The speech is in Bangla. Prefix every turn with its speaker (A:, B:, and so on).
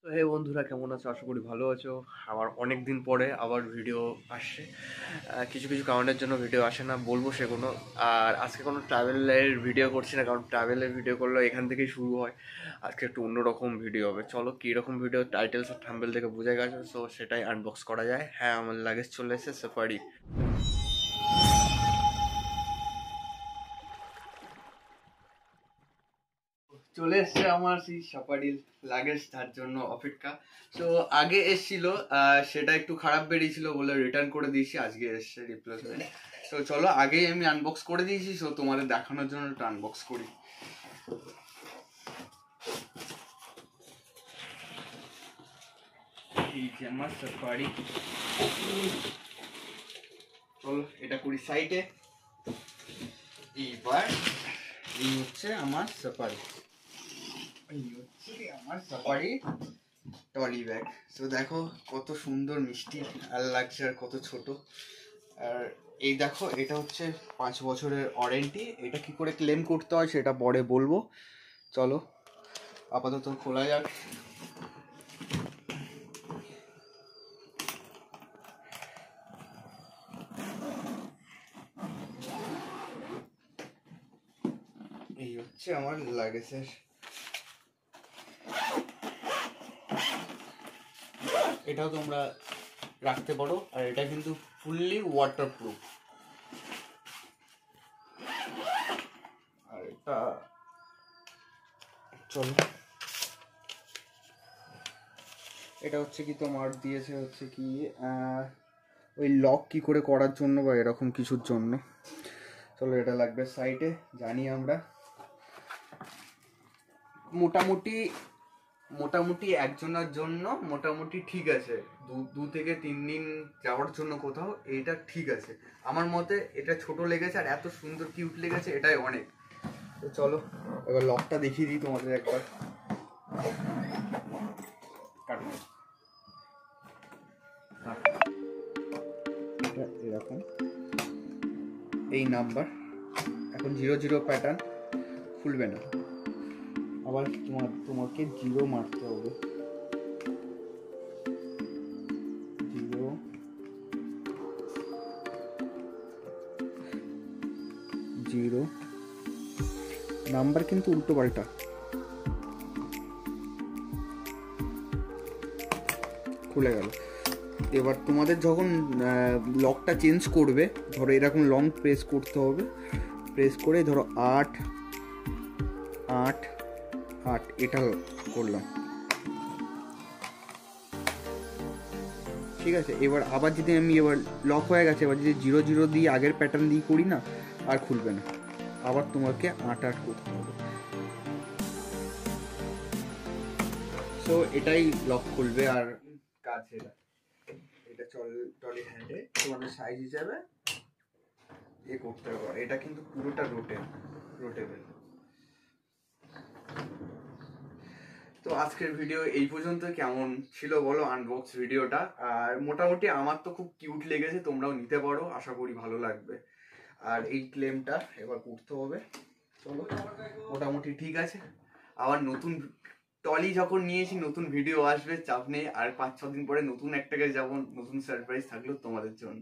A: তো হে বন্ধুরা, কেমন আছো? আশা করি ভালো আছো। আবার অনেক দিন পরে আবার ভিডিও আসছে। কিছু কিছু কারণের জন্য ভিডিও আসে না, বলবো সেগুলো। আর আজকে কোনো ট্রাভেলের ভিডিও করছি না, কারণ ট্রাভেলের ভিডিও করলে এখান থেকেই শুরু হয়। আজকে একটু অন্যরকম ভিডিও হবে। চলো কীরকম ভিডিও, টাইটেলস আর থাম্বনেল থেকে বোঝা গেছে, সো সেটাই আনবক্স করা যায়। হ্যাঁ, আমার লাগেজ চলে এসেছে সাফারি। চলে এসছে আমার সেই সাফারির লাগেজ, তার জন্য অপেক্ষা। তো আগে এসছিল, সেটা একটু খারাপ বেরিয়েছিল বলে রিটার্ন করে দিয়েছি। আজকে এসছে রিপ্লেসমেন্ট। তো চলো আগেই আমি আনবক্স করে দিয়েছি, তো তোমাদের দেখানোর জন্য একটু আনবক্স করি। এই যে আমার সাফারি। চলো এটা করি সাইডে। এইবার এই হচ্ছে আমার সাফারি। এই হচ্ছে আমার সাফারি ট্রলি ব্যাগ। তো দেখো কত সুন্দর মিষ্টি আর লাগছে, আর কত ছোট। আর এই দেখো, এটা হচ্ছে 5 বছরের ওয়ারেন্টি। এটা কি করে ক্লেম করতে হয় সেটা পরে বলবো। চলো আপাতত খোলা যাক। এই হচ্ছে আমার লাগেজের। এটাও তোমরা রাখতে পারো, আর এটা কিন্তু ফুললি ওয়াটারপ্রুফ। আর এটা চলো, এটা হচ্ছে কি তোমার দিয়েছে হচ্ছে কি ওই লক কি করে করার জন্য বা এরকম কিছুর জন্য। চলো এটা লাগবে সাইডে, জানি আমরা। মোটামুটি মোটামুটি একজনের জন্য মোটামুটি ঠিক আছে। 2 থেকে 3 দিন যাওয়ার জন্য কোথাও এইটা ঠিক আছে আমার মতে। এটা ছোট লেগেছে আর এত সুন্দর কিউট লেগেছে, এটাই অনেক। তো চলো এবার লকটা দেখিয়ে দিই তোমাদের একবার। এটা এরকম, এই নাম্বার এখন 00 প্যাটার্ন, খুলবে না। আবার তোমাকে 0 মারতে হবে। 0 0 নাম্বার কিন্তু উল্টো পাল্টা। খুলে গেল। এবার তোমাদের যখন লকটা চেঞ্জ করবে, ধরো এরকম লং প্রেস করতে হবে। প্রেস করে ধরো 8 8 8 এটা করলাম, ঠিক আছে। এবার আবার যদি আমি এবার লক হয়ে গেছে, এবার যদি 00 দিয়ে আগের প্যাটার্ন দিয়ে করি না, আর খুলবে না। আবার তোমাকে 8 8 করতে হবে। সো এটাই লক খুলবে। আর কাজ এটা ট্রলি হ্যান্ডে তোমাদের সাইজ হিসাবে করতে হবে। এটা কিন্তু পুরোটা রোটেবল। তো আজকের ভিডিও এই পর্যন্ত। কেমন ছিল বলো আনবক্স ভিডিওটা? আর মোটামুটি আমার তো খুব কিউট লেগেছে, তোমরাও নিতে পারো, আশা করি ভালো লাগবে। আর এই ক্লেমটা এবার করতে হবে। চলো মোটামুটি ঠিক আছে। আবার নতুন টলি যখন নিয়েছি, নতুন ভিডিও আসবে, চাপ নেই। আর 5-6 দিন পরে নতুন একটাকে যাবো, নতুন সারপ্রাইজ থাকলো তোমাদের জন্য।